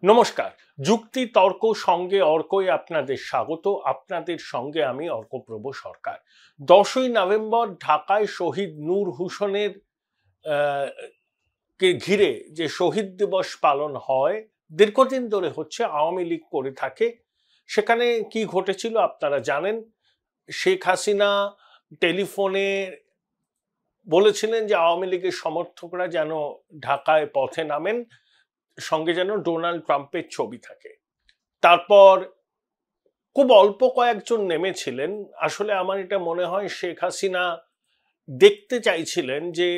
নমস্কার। যুক্তি তর্ক সঙ্গে অর্কই আপনাদের স্বাগত। আপনাদের সঙ্গে আমি অর্কপ্রভ সরকার। 10ই নভেম্বর ঢাকায় শহীদ নূর হোসেনের কে ঘিরে যে শহীদ দিবস পালন হয়, দীর্ঘদিন ধরে হচ্ছে, আওয়ামী লীগ করে থাকে। সেখানে কি ঘটেছিল আপনারা জানেন। শেখ হাসিনা টেলিফোনে বলেছিলেন যে আওয়ামী লীগের সমর্থকরা যেন ঢাকায় পথে নামেন, সঙ্গে যেন ডোনাল্ড ট্রাম্পের ছবি থাকে। তারপর খুব অল্প কয়েকজন নেমেছিলেন। আসলে আমার এটা মনে হয় শেখ হাসিনা দেখতে চাইছিলেন যে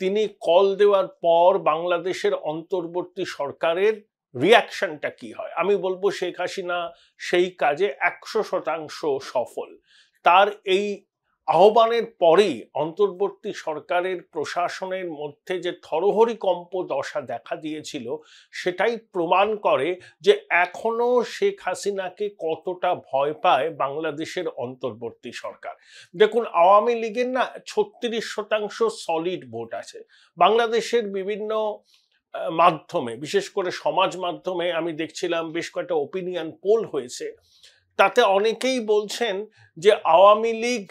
তিনি কল দেওয়ার পর বাংলাদেশের অন্তর্বর্তী সরকারের রিয়াকশনটা কি হয়। আমি বলবো শেখ হাসিনা সেই কাজে 100% সফল। তার এই আহ্বানের পরেই অন্তর্বর্তী সরকারের প্রশাসনের মধ্যে যে থরহরিকম্প দশা দেখা দিয়েছিল, সেটাই প্রমাণ করে যে এখনো শেখ হাসিনাকে কতটা ভয় পায় বাংলাদেশের অন্তর্বর্তী সরকার। দেখুন, আওয়ামী লীগের না 36% সলিড ভোট আছে। বাংলাদেশের বিভিন্ন মাধ্যমে, বিশেষ করে সমাজ মাধ্যমে আমি দেখছিলাম বেশ কয়েকটা ওপিনিয়ন পোল হয়েছে। তাতে অনেকেই বলছেন যে আওয়ামী লীগ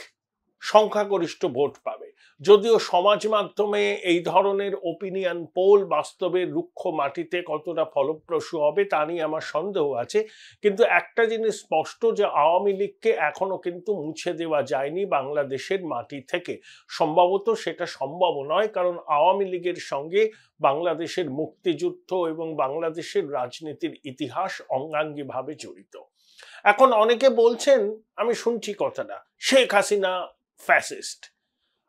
সংখ্যাগরিষ্ঠ ভোট পাবে। যদিও সমাজ মাধ্যমে এই ধরনের ওপিনিয়ন পোল বাস্তবে রুক্ষ মাটিতে কতটা ফলপ্রসূ হবে তা নিয়ে আমার সন্দেহ আছে। কিন্তু একটা জিনিস স্পষ্ট, যে আওয়ামী লীগকে এখনো কিন্তু মুছে দেওয়া যায়নি বাংলাদেশের মাটি থেকে। সম্ভবত সেটা সম্ভব নয়, কারণ আওয়ামী লীগের সঙ্গে বাংলাদেশের মুক্তিযুদ্ধ এবং বাংলাদেশের রাজনীতির ইতিহাস অঙ্গাঙ্গিভাবে জড়িত। এখন অনেকে বলছেন, আমি শুনছি কথাটা, শেখ হাসিনা ফ্যাসিস্ট।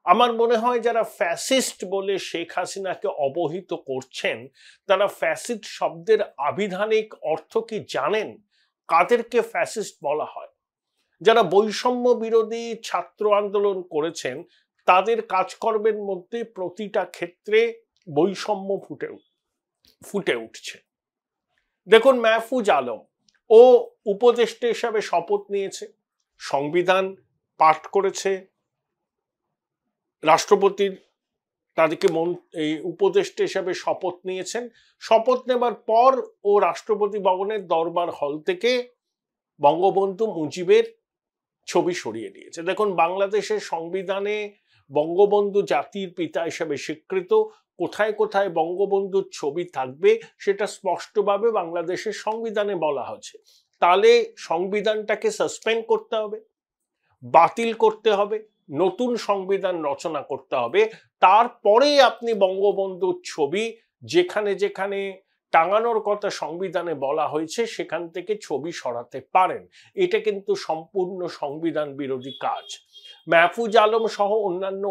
আমার মনে হয় যারা ফ্যাসিস্ট বলে শেখ হাসিনাকে অবহিত করছেন, তারা ফ্যাসিস্ট শব্দের আবিধানিক অর্থ কি জানেন? কাদেরকে ফ্যাসিস্ট বলা হয়? যারা বৈষম্য বিরোধী ছাত্র আন্দোলন করেছেন, তাদের কাজকর্মের মধ্যে প্রতিটা ক্ষেত্রে বৈষম্য ফুটে উঠছে। দেখুন, মাহফুজ আলম ও উপদেষ্টা হিসাবে শপথ নিয়েছে, সংবিধান পাঠ করেছে, রাষ্ট্রপতির তাদেরকে এই উপদেষ্টা হিসাবে শপথ নিয়েছেন। শপথ নেবার পর ও রাষ্ট্রপতি ভবনের দরবার হল থেকে বঙ্গবন্ধু মুজিবের ছবি সরিয়ে দিয়েছে। দেখুন, বাংলাদেশের সংবিধানে বঙ্গবন্ধু জাতির পিতা হিসাবে স্বীকৃত। কোথায় কোথায় বঙ্গবন্ধুর ছবি থাকবে সেটা স্পষ্টভাবে বাংলাদেশের সংবিধানে বলা হচ্ছে। তাহলে সংবিধানটাকে সাসপেন্ড করতে হবে, বাতিল করতে হবে, নতুন সংবিধান রচনা করতে হবে। তারপরেই আপনি বঙ্গবন্ধুর ছবি যেখানে যেখানে টাঙানোর কথা সংবিধানে বলা হয়েছে সেখান থেকে ছবি সরাতে পারেন। এটা কিন্তু সম্পূর্ণ সংবিধান বিরোধী কাজ। মাহফুজ আলম সহ অন্যান্য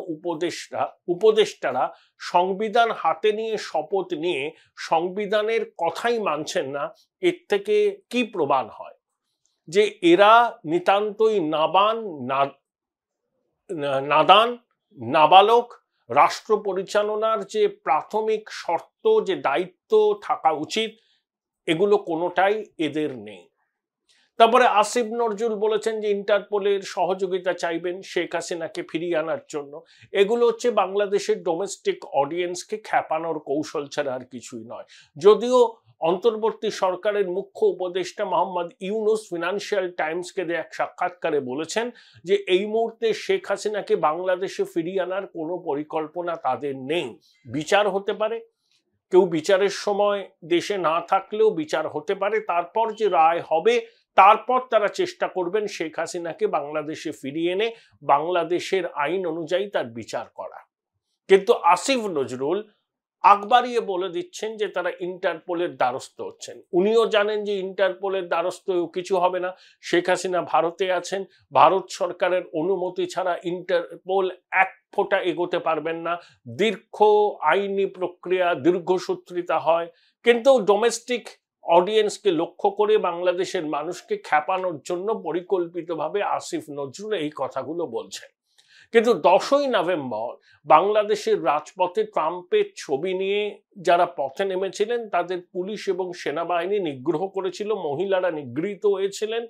উপদেষ্টারা সংবিধান হাতে নিয়ে শপথ নিয়ে সংবিধানের কথাই মানছেন না। এর থেকে কি প্রমাণ হয়? যে এরা নিতান্তই নাদান, নাবালক। রাষ্ট্র পরিচালনার যে প্রাথমিক শর্ত, যে দায়িত্ব থাকা উচিত, এগুলো কোনোটাই এদের নেই। তারপরে আসিফ নজরুল বলেছেন যে ইন্টারপোলের সহযোগিতা চাইবেন শেখ হাসিনাকে ফিরিয়ে আনার জন্য। এগুলো হচ্ছে বাংলাদেশের ডোমেস্টিক অডিয়েন্সকে খ্যাপানোর কৌশল ছাড়া আর কিছুই নয়। যদিও অন্তর্বর্তী সরকারের মুখ্য উপদেষ্টা মোহাম্মদ ইউনুস ফিনান্সিয়াল টাইমসকে দেয়া এক সাক্ষাৎকারে বলেছেন যে এই মুহূর্তে শেখ হাসিনাকে বাংলাদেশে ফিরিয়ে আনার কোনো পরিকল্পনা তাদের নেই। বিচার হতে পারে, কেউ বিচারের সময় দেশে না থাকলেও বিচার হতে পারে, তারপর যে রায় হবে তারপর তারা চেষ্টা করবেন শেখ হাসিনাকে বাংলাদেশে ফিরিয়ে এনে বাংলাদেশের আইন অনুযায়ী তার বিচার করা। কিন্তু আসিফ নজরুল আগ বাড়িয়ে বলে দিচ্ছেন যে তারা ইন্টারপোলের দ্বারস্থ হচ্ছেন। উনিও জানেন যে ইন্টারপোলের দ্বারস্থ কিছু হবে না। শেখ হাসিনা ভারতে আছেন, ভারত সরকারের অনুমতি ছাড়া ইন্টারপোল এক ফোঁটা এগোতে পারবেন না। দীর্ঘ আইনি প্রক্রিয়া, দীর্ঘসূত্রিতা হয়। কিন্তু ডোমেস্টিক অডিয়েন্সকে লক্ষ্য করে বাংলাদেশের মানুষকে খ্যাপানোর জন্য পরিকল্পিতভাবে আসিফ নজরুল এই কথাগুলো বলছেন। কিন্তু 10ই নভেম্বর বাংলাদেশের রাজপথে ট্রাম্পের ছবি নিয়ে যারা পথে নেমেছিলেন তাদের পুলিশ এবং সেনাবাহিনী নিগ্রহ করেছিল, মহিলারা নিগৃহীত হয়েছিলেন।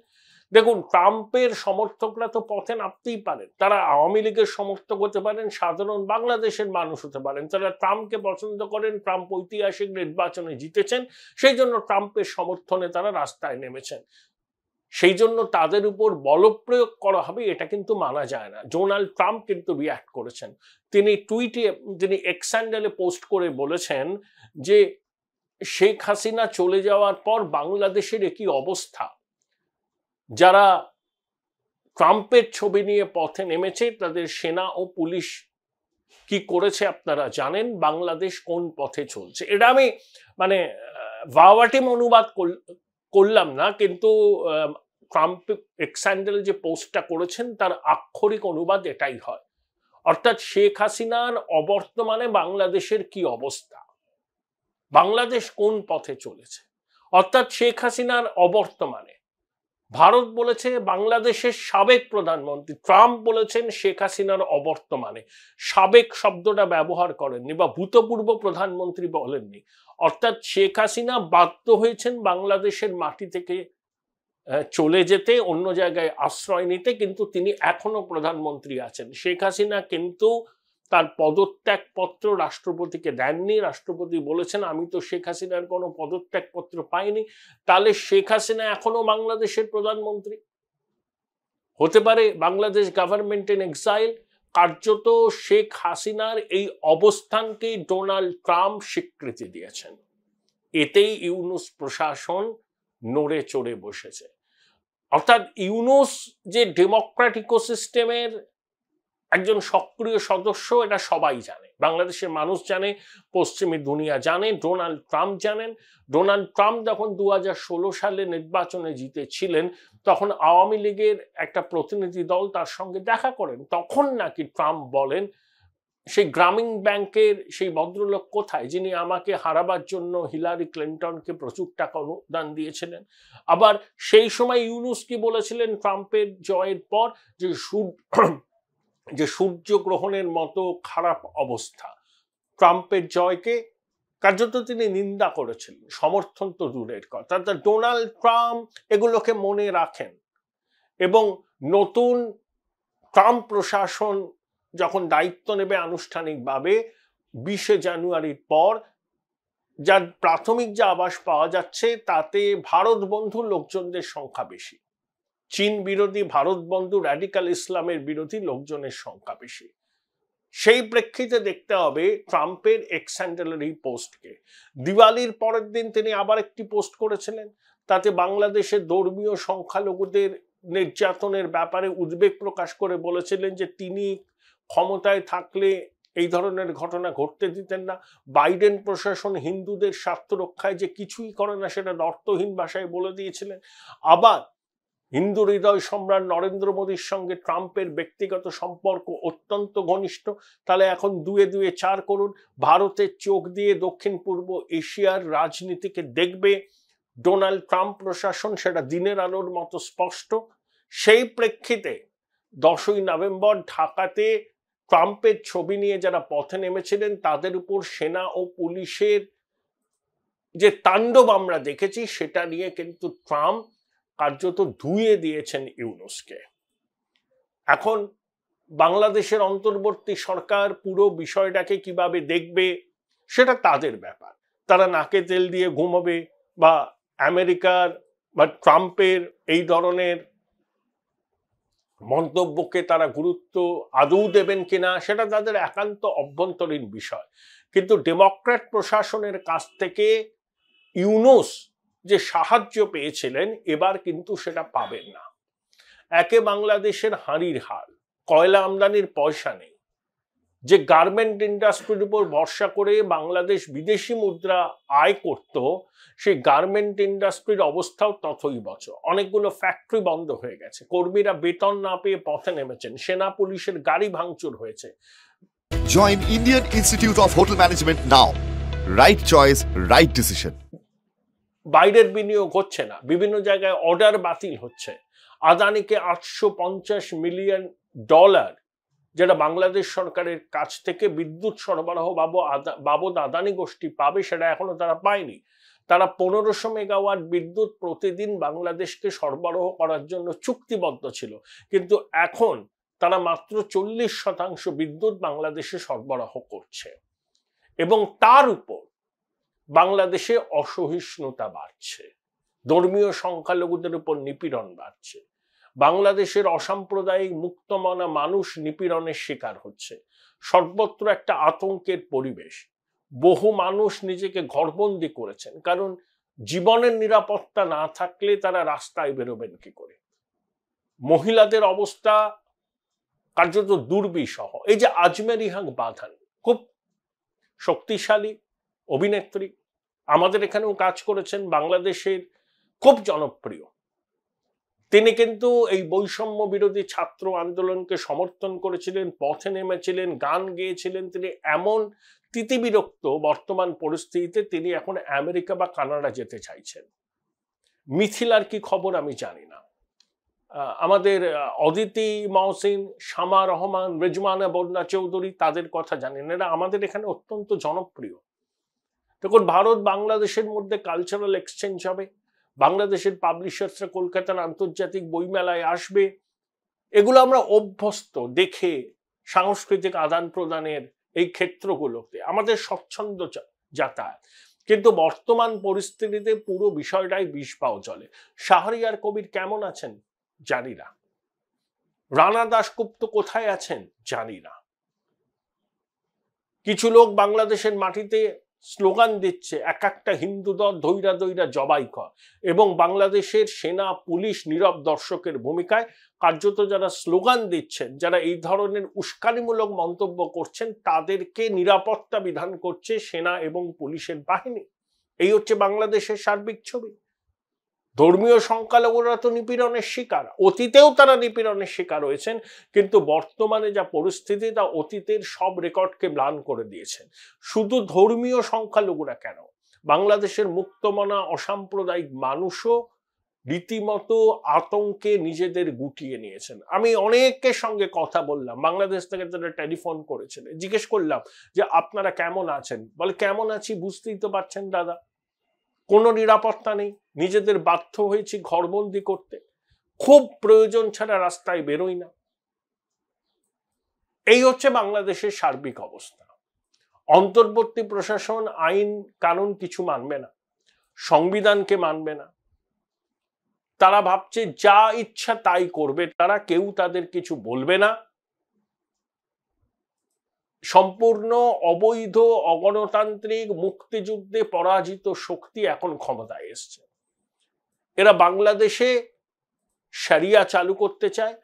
দেখুন, ট্রাম্পের সমর্থকরা তো পথে নামতেই পারেন, তারা আওয়ামী লীগের সমর্থক হতে পারেন, সাধারণ বাংলাদেশের মানুষ হতে পারেন, তারা ট্রাম্পকে পছন্দ করেন, ট্রাম্প ঐতিহাসিক নির্বাচনে জিতেছেন, সেই জন্য ট্রাম্পের সমর্থনে তারা রাস্তায় নেমেছেন, সেই জন্য তাদের উপর বলপ্রয়োগ করা হবে এটা কিন্তু মানা যায় না। ডোনাল্ড ট্রাম্প কিন্তু রিঅ্যাক্ট করেছেন, তিনি এক্স হ্যান্ডেলে পোস্ট করে বলেছেন যে শেখ হাসিনা চলে যাওয়ার পর বাংলাদেশের একই অবস্থা, যারা ট্রাম্পের ছবি নিয়ে পথে নেমেছে তাদের সেনা ও পুলিশ কি করেছে আপনারা জানেন, বাংলাদেশ কোন পথে চলছে। এটা আমি মানে ভাওয়াটিম অনুবাদ করলাম না, কিন্তু ট্রাম্প এক্স হ্যান্ডেল যে পোস্টটা করেছেন তার আক্ষরিক অনুবাদ এটাই হয়, অর্থাৎ শেখ হাসিনার অবর্তমানে বাংলাদেশের কি অবস্থা, বাংলাদেশ কোন পথে চলেছে। অর্থাৎ শেখ হাসিনার অবর্তমানে ভারত বলেছে বাংলাদেশের সাবেক প্রধানমন্ত্রী, ট্রাম্প বলেছেন শেখ হাসিনার অবর্তমানে, সাবেক শব্দটা ব্যবহার করেননি বা ভূতপূর্ব প্রধানমন্ত্রী বলেননি। অর্থাৎ শেখ হাসিনা বাধ্য হয়েছেন বাংলাদেশের মাটি থেকে চলে যেতে, অন্য জায়গায় আশ্রয় নিতে, কিন্তু তিনি এখনো প্রধানমন্ত্রী আছেন। শেখ হাসিনা কিন্তু তার পদত্যাগপত্র রাষ্ট্রপতিকে দেননি, রাষ্ট্রপতি বলেছেন আমি তো শেখ হাসিনার কোনো পদত্যাগপত্র পাইনি। তাহলে শেখ হাসিনা এখনো বাংলাদেশের প্রধানমন্ত্রী হতে পারে, বাংলাদেশ গভর্নমেন্ট ইন এক্সাইল। কার্যত শেখ হাসিনার এই অবস্থানকেই ডোনাল্ড ট্রাম্প স্বীকৃতি দিয়েছেন, এতেই ইউনূস প্রশাসন নড়ে চড়ে বসেছে। অর্থাৎ ইউনূস যে ডেমোক্র্যাট ইকোসিস্টেমের একজন সক্রিয় সদস্য, এটা সবাই জানে, বাংলাদেশের মানুষ জানে, পশ্চিমী দুনিয়া জানে, ডোনাল্ড ট্রাম্প জানেন। ডোনাল্ড ট্রাম্প যখন 2016 সালে নির্বাচনে জিতেছিলেন তখন আওয়ামী লীগের একটা প্রতিনিধি দল তার সঙ্গে দেখা করেন, তখন নাকি ট্রাম্প বলেন সেই গ্রামীণ ব্যাংকের সেই ভদ্রলোক কোথায় যিনি আমাকে হারাবার জন্য হিলারি ক্লিন্টনকে প্রচুর টাকা অনুদান দিয়েছিলেন। আবার সেই সময় ইউনূস কি বলেছিলেন ট্রাম্পের জয়ের পর, যে সূর্যগ্রহণের মতো খারাপ অবস্থা। ট্রাম্পের জয়কে কার্যত তিনি নিন্দা করেছিলেন, সমর্থন তো দূরের কথা। ডোনাল্ড ট্রাম্প এগুলোকে মনে রাখেন, এবং নতুন ট্রাম্প প্রশাসন যখন দায়িত্ব নেবে আনুষ্ঠানিকভাবে 20 জানুয়ারির পর, যার প্রাথমিক যে আভাস পাওয়া যাচ্ছে তাতে ভারত বন্ধু লোকজনদের সংখ্যা বেশি, চীন বিরোধী, ভারত বন্ধু, র্যাডিক্যাল ইসলামের বিরোধী লোকজনের সংখ্যা বেশি। সেই প্রেক্ষিতে দেখতে হবে ট্রাম্পের এক্স হ্যান্ডেলের এই পোস্টকে। দিওয়ালির পরের দিন তিনি আবার একটি পোস্ট করেছিলেন, তাতে বাংলাদেশের ধর্মীয় সংখ্যালঘুদের নির্যাতনের ব্যাপারে উদ্বেগ প্রকাশ করে বলেছিলেন যে তিনি ক্ষমতায় থাকলে এই ধরনের ঘটনা ঘটতে দিতেন না। বাইডেন প্রশাসন হিন্দুদের স্বার্থ রক্ষায় যে কিছুই করে না সেটা অর্থহীন ভাষায় বলে দিয়েছিলেন। আবার হিন্দু হৃদয় সম্রাট নরেন্দ্র মোদীর সঙ্গে ট্রাম্পের ব্যক্তিগত সম্পর্ক অত্যন্ত ঘনিষ্ঠ। তাহলে এখন 2 × 2 4 করুন, ভারতের চোখ দিয়ে দক্ষিণ পূর্ব এশিয়ার রাজনীতিকে দেখবে ডোনাল্ড ট্রাম্প প্রশাসন, সেটা দিনের আলোর মতো স্পষ্ট। সেই প্রেক্ষিতে 10ই নভেম্বর ঢাকাতে ট্রাম্পের ছবি নিয়ে যারা পথে নেমেছিলেন তাদের উপর সেনা ও পুলিশের যে তাণ্ডব আমরা দেখেছি সেটা নিয়ে কিন্তু ট্রাম্প কার্যত ধুয়ে দিয়েছেন ইউনূসকে। এখন বাংলাদেশের অন্তর্বর্তী সরকার পুরো বিষয়টাকে কিভাবে দেখবে সেটা তাদের ব্যাপার। তারা নাকে তেল দিয়ে ঘুমাবে বা আমেরিকার বা ট্রাম্পের এই ধরনের মন্তব্যকে তারা গুরুত্ব আদৌ দেবেন কিনা সেটা তাদের একান্ত অভ্যন্তরীণ বিষয়। কিন্তু ডেমোক্র্যাট প্রশাসনের কাছ থেকে ইউনূস যে সাহায্য পেয়েছিলেন এবার কিন্তু সেটা পাবেন না। একে বাংলাদেশের হাঁড়ির হাল, কয়লা আমদানির পয়সা নেই, যে গার্মেন্ট ইন্ডাস্ট্রির উপর ভরসা করে বাংলাদেশ বিদেশি মুদ্রা আয় করত সেই গার্মেন্ট ইন্ডাস্ট্রির অবস্থাও তথৈবচ। অনেকগুলো ফ্যাক্টরি বন্ধ হয়ে গেছে, কর্মীরা বেতন না পেয়ে পথে নেমেছেন, সেনা পুলিশের গাড়ি ভাঙচুর হয়েছে। Join Indian institute of hotel management now. Right choice, right decision. বাইরের বিনিয়োগ হচ্ছে না, বিভিন্ন জায়গায় অর্ডার বাতিল হচ্ছে। আদানিকে $850 মিলিয়ন যেটা বাংলাদেশ সরকারের কাছ থেকে বিদ্যুৎ সরবরাহ বাবদ আদানি গোষ্ঠী পাবে সেটা এখনো তারা পায়নি। তারা 1500 মেগাওয়াট বিদ্যুৎ প্রতিদিন বাংলাদেশকে সরবরাহ করার জন্য চুক্তিবদ্ধ ছিল, কিন্তু এখন তারা মাত্র 40% বিদ্যুৎ বাংলাদেশে সরবরাহ করছে এবং তার উপর বাংলাদেশে অসহিষ্ণুতা বাড়ছে, ধর্মীয় সংখ্যালঘুদের উপর নিপীড়ন বাড়ছে, বাংলাদেশের অসাম্প্রদায়িক মুক্তমনা মানুষ নিপীড়নের শিকার হচ্ছে, সর্বত্র একটা আতঙ্কের পরিবেশ। বহু মানুষ নিজেকে ঘরবন্দি করেছেন, কারণ জীবনের নিরাপত্তা না থাকলে তারা রাস্তায় বেরোবেন কি করে। মহিলাদের অবস্থা কার্যত দুর্বিষহ। এই যে আজমের ইহাং বাঁধান, খুব শক্তিশালী অভিনেত্রী, আমাদের এখানেও কাজ করেছেন, বাংলাদেশের খুব জনপ্রিয়। তিনি কিন্তু এই বৈষম্য বিরোধী ছাত্র আন্দোলনকে সমর্থন করেছিলেন, পথে নেমেছিলেন, গান গেয়েছিলেন। তিনি এমন তিতিবিরক্ত বর্তমান পরিস্থিতিতে তিনি এখন আমেরিকা বা কানাডা যেতে চাইছেন। মিথিলার কি খবর আমি জানি না। আমাদের অদিতি মহসিন, শামা রহমান, রেজমানা বন্যা চৌধুরী, তাদের কথা জানি না। এরা আমাদের এখানে অত্যন্ত জনপ্রিয়। দেখুন, ভারত বাংলাদেশের মধ্যে কালচারাল এক্সচেঞ্জ হবে, বাংলাদেশের পাবলিশার্সরা কলকাতার আন্তর্জাতিক বইমেলায় আসবে, এগুলো আমরা অভ্যস্ত দেখে। সাংস্কৃতিক আদান প্রদানের এই ক্ষেত্রগুলোতে আমাদের স্বচ্ছন্দ যাতায়াত। কিন্তু বর্তমান পরিস্থিতিতে পুরো বিষয়টাই বিষ পাও জলে। শাহরিয়ার কবির কেমন আছেন জানি না, রানা দাশগুপ্ত কোথায় আছেন জানি না। কিছু লোক বাংলাদেশের মাটিতে স্লোগান দিচ্ছে, এক একটা হিন্দু দল ধৈরা ধৈরা জবাই কর, এবং বাংলাদেশের সেনা পুলিশ নীরব দর্শকের ভূমিকায় কার্যত যারা স্লোগান দিচ্ছেন, যারা এই ধরনের উস্কানিমূলক মন্তব্য করছেন, তাদেরকে নিরাপত্তা বিধান করছে সেনা এবং পুলিশের বাহিনী। এই হচ্ছে বাংলাদেশের সার্বিক ছবি। ধর্মীয় সংখ্যালঘুরা তো নিপীড়নের শিকার, অতীতেও তারা নিপীড়নের শিকার হয়েছেন, কিন্তু বর্তমানে যা পরিস্থিতি তা অতীতের সব রেকর্ডকে ম্লান করে দিয়েছেন। শুধু ধর্মীয় সংখ্যালঘুরা কেন, বাংলাদেশের মুক্তমনা অসাম্প্রদায়িক মানুষও রীতিমতো আতঙ্কে নিজেদের গুটিয়ে নিয়েছেন। আমি অনেকের সঙ্গে কথা বললাম, বাংলাদেশ থেকে তারা টেলিফোন করেছিলেন, জিজ্ঞেস করলাম যে আপনারা কেমন আছেন, বলে কেমন আছি বুঝতেই তো পারছেন দাদা, কোনো নিরাপত্তা নেই, নিজেদের বাধ্য হয়েছি ঘরবন্দি করতে, খুব প্রয়োজন ছাড়া রাস্তায় বেরোই না। এই হচ্ছে বাংলাদেশের সার্বিক অবস্থা। অন্তর্বর্তী প্রশাসন আইন কানুন কিছু মানবে না, সংবিধানকে মানবে না, তারা ভাবছে যা ইচ্ছা তাই করবে তারা, কেউ তাদের কিছু বলবে না। সম্পূর্ণ অবৈধ অগণতান্ত্রিক মুক্তিযুদ্ধে পরাজিত শক্তি এখন ক্ষমতায় এসছে। এরা বাংলাদেশে শরিয়া চালু করতে চায়।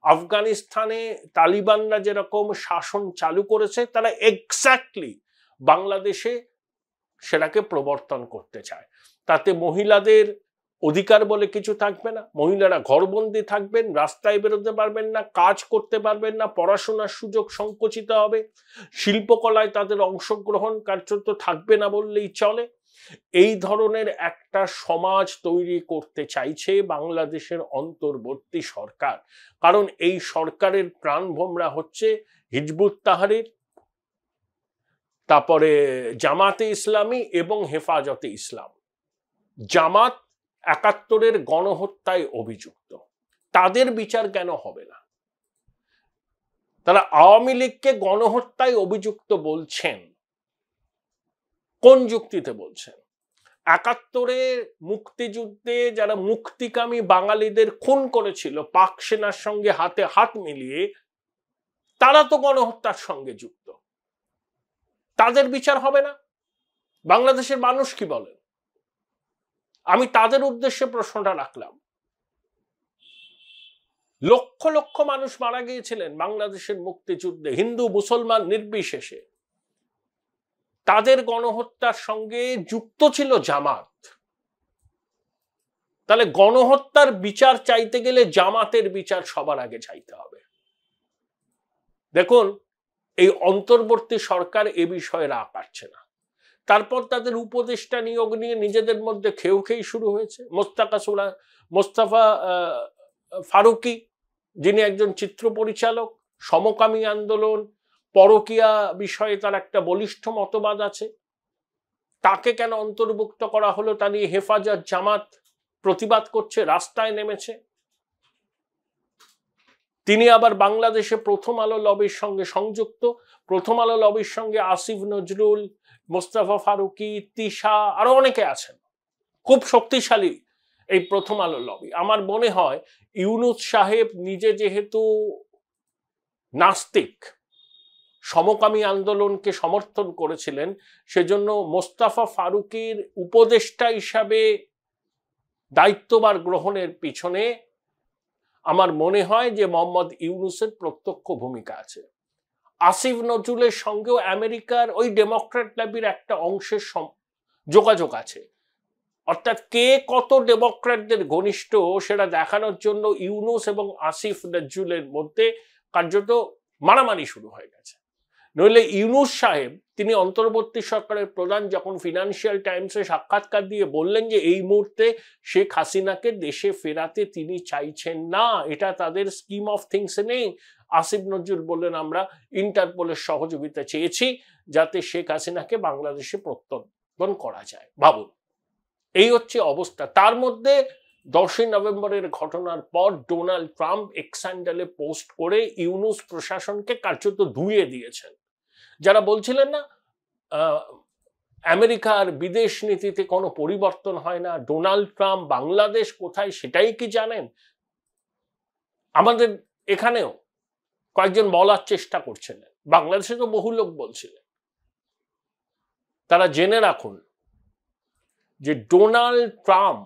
আফগানিস্তানে তালিবানরা যেরকম শাসন চালু করেছে, তারা এক্স্যাক্টলি বাংলাদেশে সেটাকে প্রবর্তন করতে চায়। তাতে মহিলাদের অধিকার বলে কিছু থাকবে না, মহিলারা ঘরবন্দি থাকবেন, রাস্তায় বেরোতে পারবেন না, কাজ করতে পারবেন না, পড়াশোনার সুযোগ সংকুচিত হবে, শিল্পকলায় তাদের অংশগ্রহণ কার্যত থাকবে না বললেই চলে। এই ধরনের একটা সমাজ তৈরি করতে চাইছে বাংলাদেশের অন্তর্বর্তী সরকার, কারণ এই সরকারের প্রাণভোমরা হচ্ছে হিজবুত তাহরির, তারপরে জামাতে ইসলামী এবং হেফাজতে ইসলাম। জামাত ৭১-এর গণহত্যায় অভিযুক্ত, তাদের বিচার কেন হবে না? তারা আওয়ামী লীগকে গণহত্যায় অভিযুক্ত বলছেন, কোন যুক্তিতে বলছেন? ৭১-এর মুক্তিযুদ্ধে যারা মুক্তিকামী বাঙালিদের খুন করেছিল পাক সেনার সঙ্গে হাতে হাত মিলিয়ে, তারা তো গণহত্যার সঙ্গে যুক্ত, তাদের বিচার হবে না? বাংলাদেশের মানুষ কি বলেন? আমি তাদের উদ্দেশ্যে প্রশ্নটা রাখলাম। লক্ষ লক্ষ মানুষ মারা গিয়েছিলেন বাংলাদেশের মুক্তিযুদ্ধে, হিন্দু মুসলমান নির্বিশেষে। তাদের গণহত্যার সঙ্গে যুক্ত ছিল জামাত। তাহলে গণহত্যার বিচার চাইতে গেলে জামাতের বিচার সবার আগে চাইতে হবে। দেখুন, এই অন্তর্বর্তী সরকার এ বিষয়ে রাগ পাচ্ছে না। তারপর তাদের উপদেষ্টা নিয়োগ নিয়ে নিজেদের মধ্যে খেই শুরু হয়েছে। মোস্তফা ফারুকি, যিনি একজন চিত্র পরিচালক, সমকামী আন্দোলন, পরকীয়া বিষয়ে তার একটা বলিষ্ঠ মতবাদ আছে, তাকে কেন অন্তর্ভুক্ত করা হলো তা নিয়ে হেফাজত জামাত প্রতিবাদ করছে, রাস্তায় নেমেছে। তিনি আবার বাংলাদেশে প্রথম আলো লবির সঙ্গে সংযুক্ত। প্রথম আলো লবির সঙ্গে আসিফ নজরুল, মোস্তফা ফারুকি, তিশা আরো অনেকে আছেন। খুব শক্তিশালী এই প্রথম আলো লবি। আমার মনে হয় ইউনূস সাহেব নিজে যেহেতু নাস্তিক, সমকামী আন্দোলনকে সমর্থন করেছিলেন, সেজন্য মোস্তফা ফারুকির উপদেষ্টা হিসাবে দায়িত্বভার গ্রহণের পিছনে আমার মনে হয় যে মোহাম্মদ ইউনূসের প্রত্যক্ষ ভূমিকা আছে। আসিফ নজরুলের সঙ্গেও আমেরিকার ওই ডেমোক্র্যাট লবির একটা অংশের যোগাযোগ আছে। অর্থাৎ কে কত ডেমোক্র্যাটদের ঘনিষ্ঠ সেটা দেখানোর জন্য ইউনূস এবং আসিফ নজরুলের মধ্যে কার্যত মারামারি শুরু হয়ে গেছে। নইলে ইউনূস সাহেব, তিনি অন্তর্বর্তী সরকারের প্রধান, যখন ফিনান্সিয়াল টাইমসে সাক্ষাৎকার দিয়ে বললেন যে এই মুহূর্তে শেখ হাসিনাকে দেশে ফেরাতে তিনি চাইছেন না, এটা তাদের স্কিম অফ থিংসে নেই। আসিফ নজরুল বললেন আমরা ইন্টারপোলের সহযোগিতা চেয়েছি যাতে শেখ হাসিনাকে বাংলাদেশে প্রত্যর্পণ করা যায়। ভাবুন, এই হচ্ছে অবস্থা। তার মধ্যে 10ই নভেম্বরের ঘটনার পর ডোনাল্ড ট্রাম্প এক্স হ্যান্ডেলে পোস্ট করে ইউনূস প্রশাসনকে কার্যত ধুইয়ে দিয়েছেন। যারা বলছিলেন না আমেরিকার বিদেশ নীতিতে কোনো পরিবর্তন হয় না, ডোনাল্ড ট্রাম্প বাংলাদেশ কোথায় সেটাই কি জানেন? আমাদের এখানেও কয়েকজন বলার চেষ্টা করছিলেন, বাংলাদেশে তো বহু লোক বলছিলেন। তারা জেনে রাখুন যে ডোনাল্ড ট্রাম্প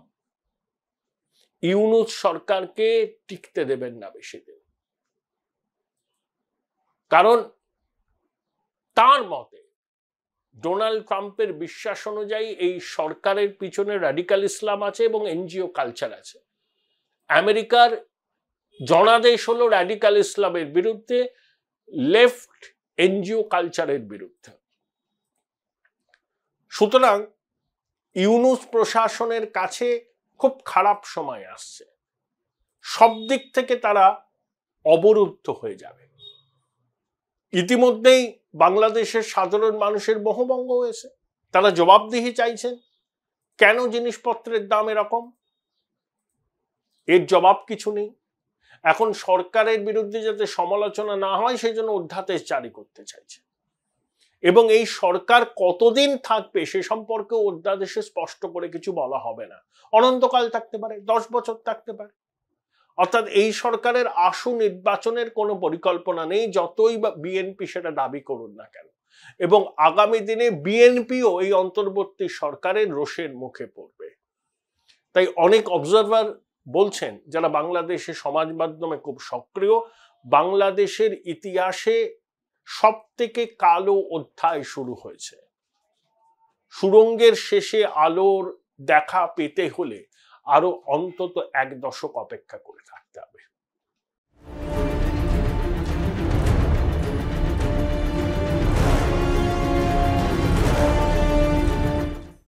ইউনূস সরকারকে টিকতে দেবেন না বেশি দিন। কারণ তার মতে, ডোনাল্ড ট্রাম্পের বিশ্বাস অনুযায়ী এই সরকারের পিছনে রাডিক্যাল ইসলাম আছে এবং এনজিও কালচার আছে। আমেরিকার জনাদেশ হলো রাডিক্যাল ইসলামের বিরুদ্ধে, লেফট এনজিও কালচারের বিরুদ্ধে। সুতরাং ইউনূস প্রশাসনের কাছে খুব খারাপ সময় আসছে। সব দিক থেকে তারা অবরুদ্ধ হয়ে যাবে। ইতিমধ্যেই বাংলাদেশের সাধারণ মানুষের মোহভঙ্গ হয়েছে। তারা জবাবদিহি চাইছেন, কেন জিনিসপত্রের দাম এরকম? এর জবাব কিছু নেই। এখন সরকারের বিরুদ্ধে যাতে সমালোচনা না হয় সেই জন্য অধ্যাদেশ জারি করতে চাইছে, এবং এই সরকার কতদিন থাকবে সে সম্পর্কে অধ্যাদেশে স্পষ্ট করে কিছু বলা হবে না। অনন্তকাল থাকতে পারে, 10 বছর থাকতে পারে। অর্থাৎ এই সরকারের আশু নির্বাচনের কোনো পরিকল্পনা নেই, যতই বা বিএনপি সেটা দাবি করুন না কেন। এবং আগামী দিনে বিএনপিও এই অন্তর্বর্তী সরকারের রোষের মুখে পড়বে। তাই অনেক অবজারভার বলছেন, যারা বাংলাদেশের সমাজ মাধ্যমে খুব সক্রিয়, বাংলাদেশের ইতিহাসে সব থেকে কালো অধ্যায় শুরু হয়েছে। সুড়ঙ্গের শেষে আলোর দেখা পেতে হলে আরো অন্তত 1 দশক অপেক্ষা করে থাকতে হবে।